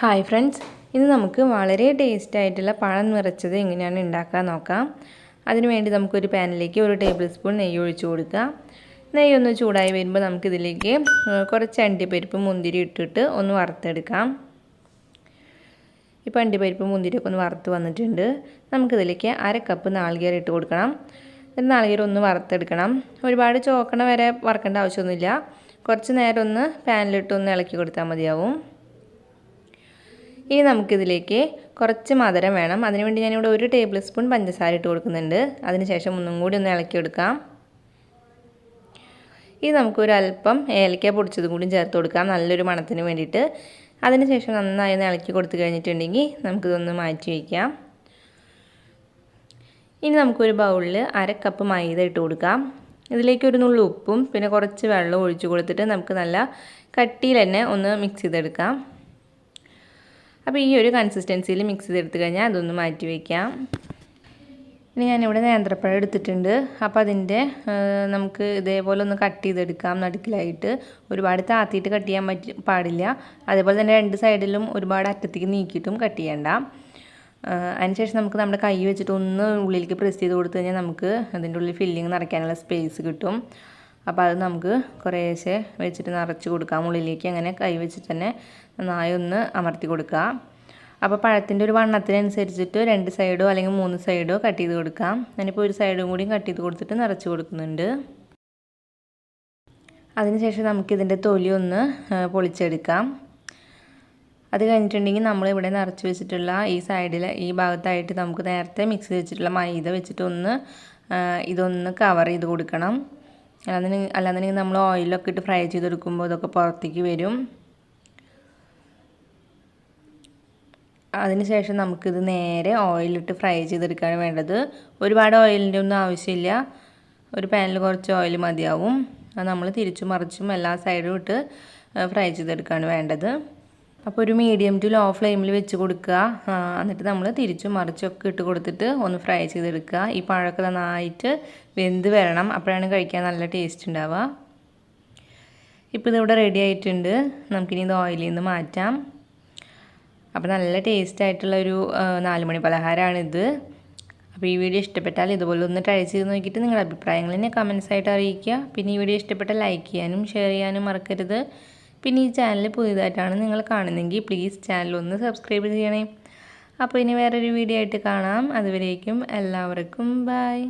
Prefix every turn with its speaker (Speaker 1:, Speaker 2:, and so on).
Speaker 1: Hi friends, ഇന്ന് നമുക്ക് വളരെ ടേസ്റ്റ് ആയിട്ടുള്ള പഴം നിറച്ചത് എങ്ങനെയാണ് ഉണ്ടാക്കാൻ നോക്കാം. അതിനുവേണ്ടി നമുക്കൊരു പാനിലേക്ക് 1 ടേബിൾ സ്പൂൺ നെയ്യ് ഒഴിച്ചു കൊടുക്കാം. നെയ്യ് ഒന്ന് ചൂടായി വരുമ്പോൾ നമുക്കിതിലേക്ക് കുറച്ച് അണ്ടിപ്പരിപ്പ് മുന്തിരി ഇട്ടിട്ട് ഒന്ന് വറുത്തെടുക്കാം. ഇപ്പോൾ അണ്ടിപ്പരിപ്പ് മുന്തിരിയൊക്കെ ഒന്ന് വറുത്ത് വന്നിട്ടുണ്ട്. നമുക്കിതിലേക്ക് 1/2 കപ്പ് നാളികേരം ഇട്ട് കൊടുക്കണം. നാളികേരം ഒന്ന് വറുത്തെടുക്കണം. ഒരുപാട് ചോക്കണ വരെ വറുക്കേണ്ട ആവശ്യമൊന്നുമില്ല. കുറച്ച് നേരം ഒന്ന് പാനിലിട്ട് ഒന്ന് ഇളക്കി കൊടുത്താൽ മതിയാവും. ഇനി നമുക്കിതിലേക്ക് കുറച്ച് മധുരം വേണം. അതിനുവേണ്ടി ഞാനിവിടെ 1 ടേബിൾ സ്പൂൺ പഞ്ചസാര ഇട്ട് കൊടുക്കുന്നുണ്ട്. അതിനുശേഷം ഒന്നും കൂടി ഒന്ന് ഇളക്കിയെടുക്കാം. ഇനി നമുക്കൊരല്പം ഏലക്ക പൊടിച്ചത് കൂടി ചേർത്ത് കൊടുക്കാം, നല്ലൊരു മണത്തിന് വേണ്ടിയിട്ട്. അതിനുശേഷം നന്നായി ഒന്ന് ഇളക്കി കൊടുത്തു കഴിഞ്ഞിട്ടുണ്ടെങ്കിൽ നമുക്കിതൊന്ന് മാറ്റി വയ്ക്കാം. ഇനി നമുക്കൊരു ബൗളിൽ 1/2 കപ്പ് മൈദ ഇട്ട് കൊടുക്കാം. ഇതിലേക്ക് ഒരു നുള്ളു ഉപ്പും പിന്നെ കുറച്ച് വെള്ളം ഒഴിച്ചു കൊടുത്തിട്ട് നമുക്ക് നല്ല കട്ടിയിൽ തന്നെ ഒന്ന് മിക്സ് ചെയ്തെടുക്കാം. അപ്പോൾ ഈ ഒരു കൺസിസ്റ്റൻസിയിൽ മിക്സ് ചെയ്തെടുത്ത് കഴിഞ്ഞാൽ അതൊന്ന് മാറ്റി വയ്ക്കാം. ഇനി ഞാനിവിടെ നേന്ത്രപ്പഴം എടുത്തിട്ടുണ്ട്. അപ്പോൾ അതിൻ്റെ നമുക്ക് ഇതേപോലെ ഒന്ന് കട്ട് ചെയ്തെടുക്കാം നടുക്കിലായിട്ട്. ഒരുപാട് താത്തിയിട്ട് കട്ട് ചെയ്യാൻ പാടില്ല. അതേപോലെ തന്നെ 2 സൈഡിലും ഒരുപാട് അറ്റത്തേക്ക് നീക്കിയിട്ടും കട്ട് ചെയ്യണ്ട. അതിനുശേഷം നമുക്ക് നമ്മുടെ കൈ വെച്ചിട്ട് ഒന്ന് ഉള്ളിലേക്ക് പ്രസ് ചെയ്ത് കൊടുത്തു കഴിഞ്ഞാൽ നമുക്ക് അതിൻ്റെ ഉള്ളിൽ ഫില്ലിങ് നിറയ്ക്കാനുള്ള സ്പേസ് കിട്ടും. അപ്പോൾ അത് നമുക്ക് കുറേശ്ശെ വെച്ചിട്ട് നിറച്ച് കൊടുക്കാം ഉള്ളിലേക്ക്. അങ്ങനെ കൈ വെച്ചിട്ട് തന്നെ നന്നായി ഒന്ന് അമർത്തി കൊടുക്കുക. അപ്പോൾ പഴത്തിൻ്റെ ഒരു വണ്ണത്തിനനുസരിച്ചിട്ട് 2 സൈഡോ അല്ലെങ്കിൽ 3 സൈഡോ കട്ട് ചെയ്ത് കൊടുക്കാം. ഞാനിപ്പോൾ ഒരു സൈഡും കൂടി കട്ട് ചെയ്ത് കൊടുത്തിട്ട് നിറച്ച് കൊടുക്കുന്നുണ്ട്. അതിനുശേഷം നമുക്കിതിൻ്റെ തൊലി ഒന്ന് പൊളിച്ചെടുക്കാം. അത് കഴിഞ്ഞിട്ടുണ്ടെങ്കിൽ നമ്മളിവിടെ നിറച്ച് വെച്ചിട്ടുള്ള ഈ സൈഡിൽ ഈ ഭാഗത്തായിട്ട് നമുക്ക് നേരത്തെ മിക്സ് വെച്ചിട്ടുള്ള മൈദ വെച്ചിട്ട് ഇതൊന്ന് കവർ ചെയ്ത് കൊടുക്കണം. അല്ലാന്നുണ്ടെങ്കിൽ നമ്മൾ ഓയിലൊക്കെ ഇട്ട് ഫ്രൈ ചെയ്തെടുക്കുമ്പോൾ ഇതൊക്കെ പുറത്തേക്ക് വരും. അതിനുശേഷം നമുക്കിത് നേരെ ഓയിലിട്ട് ഫ്രൈ ചെയ്തെടുക്കുകയാണ് വേണ്ടത്. ഒരുപാട് ഓയിലിൻ്റെ ഒന്നും ആവശ്യമില്ല. ഒരു പാനിൽ കുറച്ച് ഓയിൽ മതിയാവും. അത് നമ്മൾ തിരിച്ചും മറിച്ചും എല്ലാ സൈഡും ഇട്ട് ഫ്രൈ ചെയ്തെടുക്കുകയാണ് വേണ്ടത്. അപ്പോൾ ഒരു മീഡിയം ടു ലോ ഫ്ലെയിമിൽ വെച്ച് കൊടുക്കുക. എന്നിട്ട് നമ്മൾ തിരിച്ചും മറിച്ചൊക്കെ ഇട്ട് കൊടുത്തിട്ട് ഒന്ന് ഫ്രൈ ചെയ്തെടുക്കുക. ഈ പഴമൊക്കെ നന്നായിട്ട് വെന്ത് വരണം. അപ്പോഴാണ് കഴിക്കാൻ നല്ല ടേസ്റ്റ് ഉണ്ടാവുക. ഇപ്പോൾ ഇതിവിടെ റെഡി ആയിട്ടുണ്ട്. നമുക്കിനി ഇത് ഓയിലിൽ നിന്ന് മാറ്റാം. അപ്പോൾ നല്ല ടേസ്റ്റ് ആയിട്ടുള്ളൊരു 4 മണി പലഹാരമാണിത്. അപ്പോൾ ഈ വീഡിയോ ഇഷ്ടപ്പെട്ടാൽ ഇതുപോലെ ഒന്ന് ട്രൈ ചെയ്ത് നോക്കിയിട്ട് നിങ്ങളുടെ അഭിപ്രായങ്ങൾ എന്നെ കമൻസ് ആയിട്ട് അറിയിക്കുക. പിന്നെ ഈ വീഡിയോ ഇഷ്ടപ്പെട്ടാൽ ലൈക്ക് ചെയ്യാനും ഷെയർ ചെയ്യാനും മറക്കരുത്. പിന്നെ ഈ ചാനൽ പുതിയതായിട്ടാണ് നിങ്ങൾ കാണുന്നതെങ്കിൽ പ്ലീസ് ചാനൽ ഒന്ന് സബ്സ്ക്രൈബ് ചെയ്യണേ. അപ്പോൾ ഇനി വേറൊരു വീഡിയോ ആയിട്ട് കാണാം. അതുവരേക്കും എല്ലാവർക്കും ബൈ.